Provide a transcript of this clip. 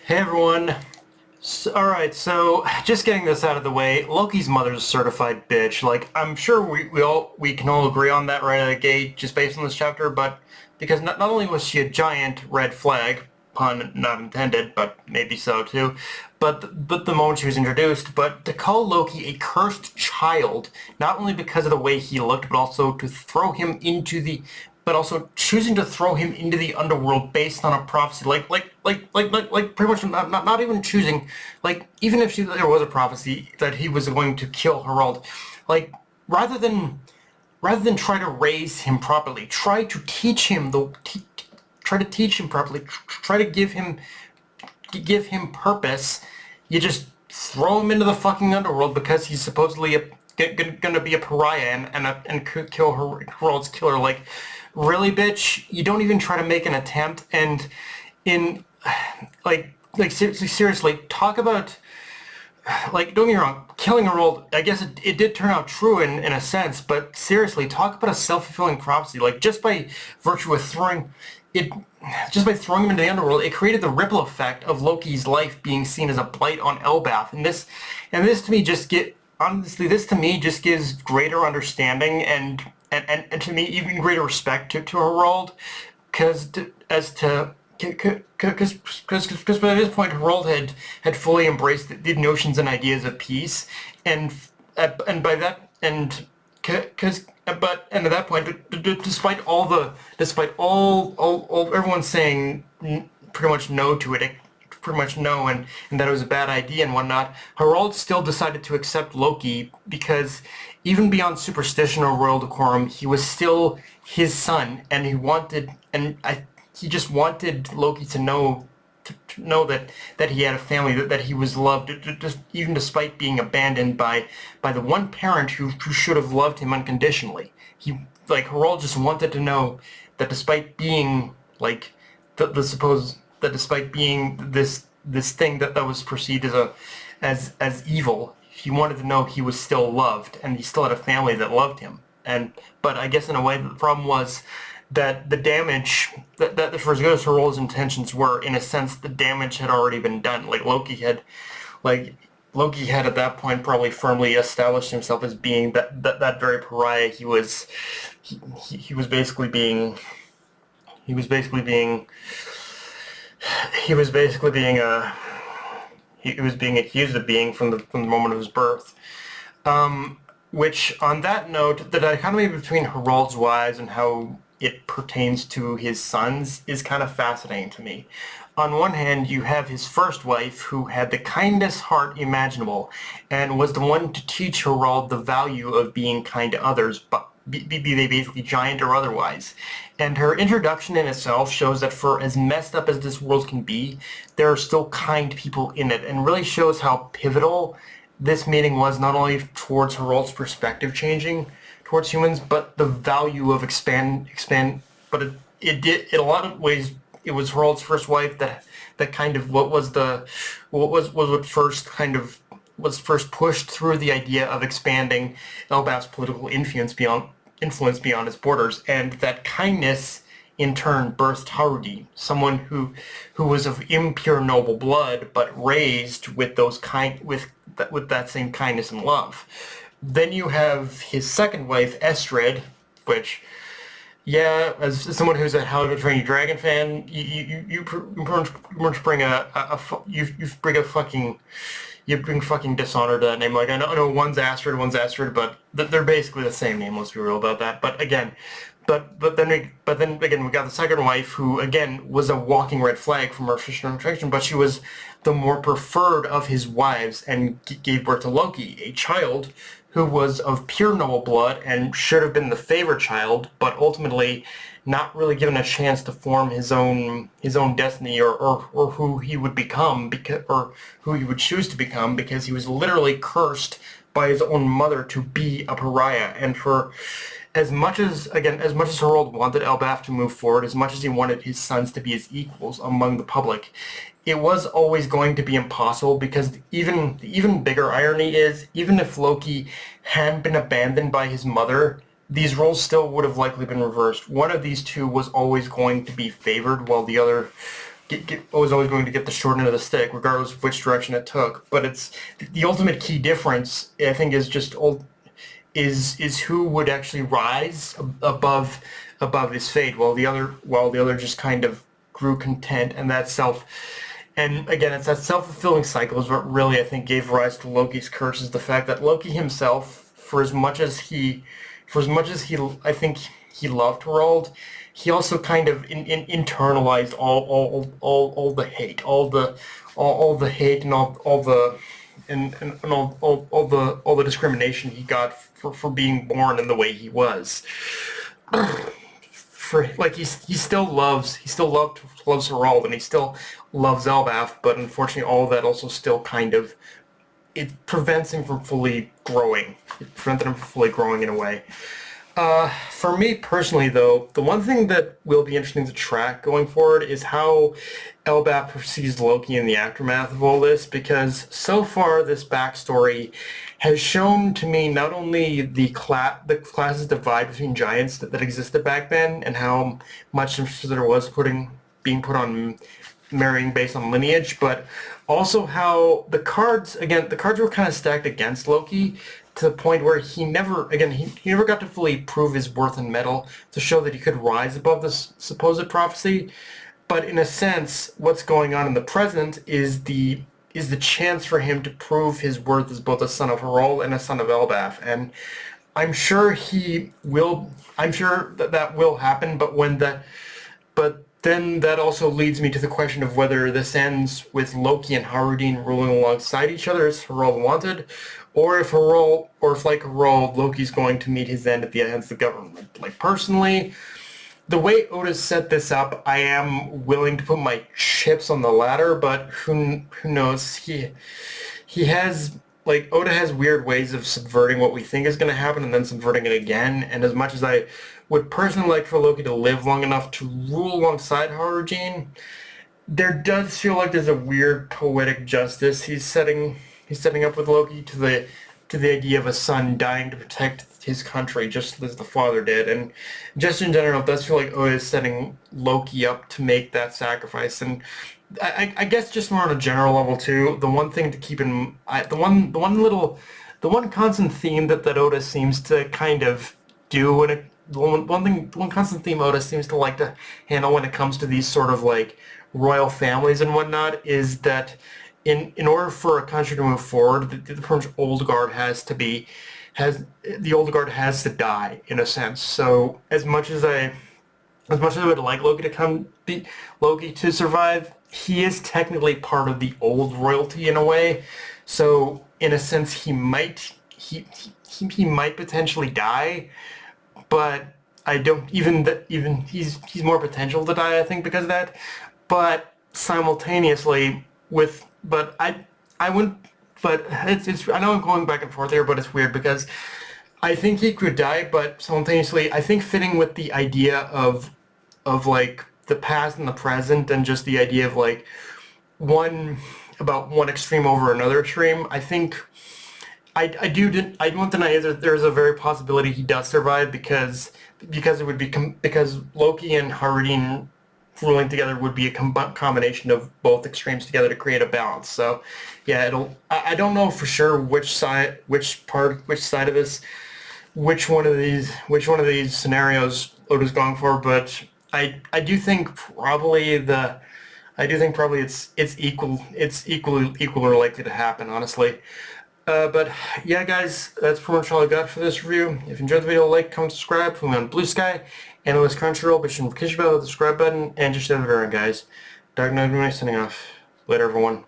Hey everyone. Alright, so just getting this out of the way, Loki's mother's a certified bitch. Like, I'm sure we can all agree on that right out of the gate just based on this chapter, but because not only was she a giant red flag, pun not intended, but maybe so too, but the moment she was introduced, but to call Loki a cursed child, not only because of the way he looked, but also to throw him into the but also choosing to throw him into the underworld based on a prophecy, like pretty much not even choosing, like even if there was a prophecy that he was going to kill Harald, like rather than try to raise him properly, try to teach him properly, try to give him purpose. You just throw him into the fucking underworld because he's supposedly gonna be a pariah and kill Harald's killer. Like, really, bitch? You don't even try to make an attempt. And in seriously, talk about, like, don't get me wrong, killing Harold, I guess it did turn out true in a sense, but seriously, talk about a self-fulfilling prophecy. Like, just by virtue of it, throwing him into the underworld, it created the ripple effect of Loki's life being seen as a blight on Elbaf. And this to me this to me just gives greater understanding and to me even greater respect to Harold, because by this point Harold had fully embraced the notions and ideas of peace, and by that and because but and at that point, despite all everyone saying pretty much no to it, pretty much no, and that it was a bad idea and whatnot, Harald still decided to accept Loki because even beyond superstition or royal decorum, he was still his son, and he just wanted Loki to know that he had a family, that he was loved, just even despite being abandoned by the one parent who should have loved him unconditionally. Harald just wanted to know that despite being like despite being this thing that was perceived as evil, he wanted to know he was still loved and he still had a family that loved him. But I guess in a way the problem was that the damage that for as good as Harald's intentions were, in a sense the damage had already been done. Loki had at that point probably firmly established himself as being that very pariah. He was basically being he was basically being he was basically being he was being accused of being from the moment of his birth. Which, on that note, the dichotomy between Harald's wives and how it pertains to his sons is kind of fascinating to me. On one hand, you have his first wife, who had the kindest heart imaginable, and was the one to teach Harald the value of being kind to others, but be they basically giant or otherwise. And her introduction in itself shows that for as messed up as this world can be, there are still kind people in it, and really shows how pivotal this meeting was, not only towards Harald's perspective changing towards humans, but the value of expand. But it did, in a lot of ways, it was Harald's first wife that kind of was first pushed through the idea of expanding Elbaf's political influence beyond its borders, and that kindness in turn birthed Harudi, someone who was of impure noble blood, but raised with that same kindness and love. Then you have his second wife, Estrid, which, yeah, as someone who's a How to Train Your Dragon fan, you bring fucking dishonor to that name. Like, I know one's Astrid, but they're basically the same name. Let's be real about that. But again, but then again, we got the second wife, who again was a walking red flag from her official introduction, but she was the more preferred of his wives and gave birth to Loki, a child who was of pure noble blood and should have been the favorite child, but ultimately not really given a chance to form his own destiny, or who he would become, or who he would choose to become, because he was literally cursed by his own mother to be a pariah. And for as much as Harald wanted Elbaf to move forward, as much as he wanted his sons to be his equals among the public, it was always going to be impossible, because the even bigger irony is, even if Loki hadn't been abandoned by his mother, these roles still would have likely been reversed. One of these two was always going to be favored, while the other was always going to get the short end of the stick, regardless of which direction it took. But it's the ultimate key difference, I think, is just is who would actually rise above his fate, while the other just kind of grew content, and that self. And again, it's that self-fulfilling cycle is what really, I think, gave rise to Loki's curse, is the fact that Loki himself, I think he loved Harald, he also kind of internalized all the hate, all the hate and all the and all the discrimination he got for being born in the way he was. For like he still loves Harald, and he still loves Elbaf, but unfortunately all of that also still kind of, it prevents him from fully growing. It prevented him from fully growing in a way. For me personally, though, the one thing that will be interesting to track going forward is how Elbaf perceives Loki in the aftermath of all this, because so far this backstory has shown to me not only the classes divide between giants that existed back then, and how much emphasis there was being put on marrying based on lineage, but also how the cards were kind of stacked against Loki, to the point where he never got to fully prove his worth and mettle to show that he could rise above this supposed prophecy. But in a sense, what's going on in the present is the chance for him to prove his worth as both a son of Harald and a son of Elbaf. And I'm sure that will happen, but then that also leads me to the question of whether this ends with Loki and Harudin ruling alongside each other as Harald wanted, or if like Harald, Loki's going to meet his end at the hands of the government. Like, personally, the way Oda's set this up, I am willing to put my chips on the latter, but who knows? He has, like, Oda has weird ways of subverting what we think is going to happen and then subverting it again, and as much as I would personally like for Loki to live long enough to rule alongside Harujin, there does feel like there's a weird poetic justice he's setting up with Loki to the idea of a son dying to protect his country just as the father did. And just in general, it does feel like Oda is setting Loki up to make that sacrifice. And I guess just more on a general level too, the one thing to keep in the one constant theme that Oda seems to kind of do, and one constant theme Oda seems to like to handle when it comes to these sort of like royal families and whatnot, is that in order for a country to move forward, the old guard has to die, in a sense. So as much as I would like Loki to survive, he is technically part of the old royalty in a way. So in a sense, he might potentially die, but I don't even he's more potential to die, I think, because of that. But simultaneously I wouldn't. But it's I know I'm going back and forth here, but it's weird because I think he could die, but simultaneously I think fitting with the idea of like the past and the present, and just the idea of like one extreme over another extreme. I think I won't deny that there's a very possibility he does survive, because it would be because Loki and Harudin ruling together would be a combination of both extremes together to create a balance. So yeah, I don't know for sure which side of this, which one of these scenarios Oda's going for, but I do think probably it's equally likely to happen, honestly. But yeah, guys, that's pretty much all I got for this review. If you enjoyed the video, like, comment, subscribe. Follow me on Blue Sky, Analyst Crunchyroll, be sure to push the subscribe button, and just the other guys. Dark Knight signing off. Later, everyone.